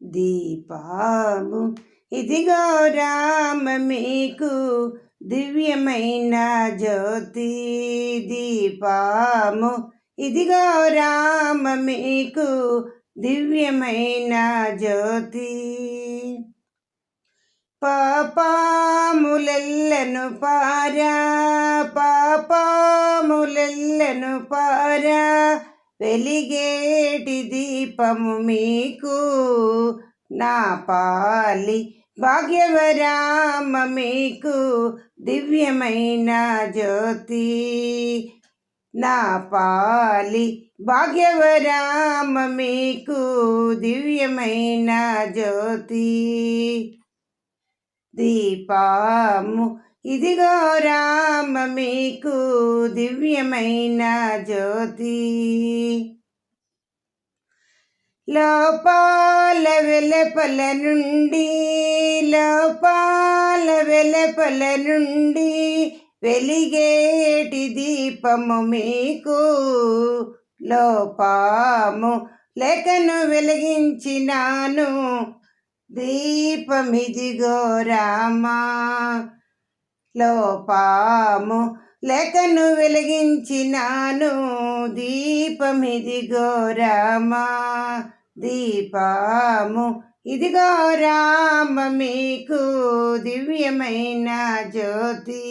దీపము ఇదిగో రామ మీకు దివ్యమైన జ్యోతి. దీపము ఇదిగో రామ మీకు దివ్యమైన జ్యోతి. పాపములెల్లను పారా, పాపములెల్లను పారా, వెలిగేటి దీపము మీకు నా పాలి భాగ్యవరామ మీకు దివ్యమైన జ్యోతి. నా పాలి భాగ్యవరామ మీకు దివ్యమైన జ్యోతి. దీపము ఇదిగో రామ మీకు దివ్యమైన జ్యోతి. లోపాల వెలపల నుండి, లోపాల వెలపల నుండి వెలిగేటి దీపము మీకు. లోపము లేఖను వెలిగించినాను, దీపమిదిగో రామా. లోపము లేఖను వెలిగించినాను, దీపమిదిగో రామా. దీపము ఇదిగో రామ మీకు దివ్యమైన జ్యోతి.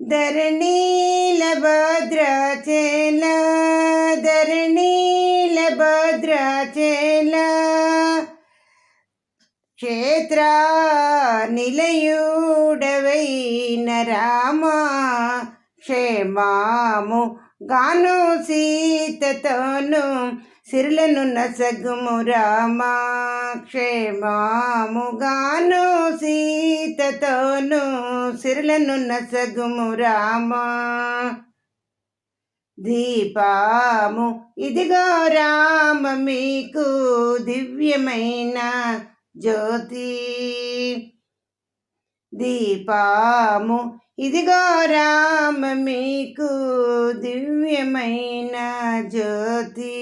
ధరణీల భద్రాచల, ధరణీల భద్రాచల, క్షేత్ర నిలయుడవైన రామా. క్షేమము గాను సీతతోను సిరులను నసగుము రామా. క్షేమము గాను సీతతోను సిరులను నసగుము రామా. దీపము ఇదిగో రామ మీకు దివ్యమైన జ్యోతి. దీపము ఇదిగో రామ మీకు దివ్యమైన జ్యోతి.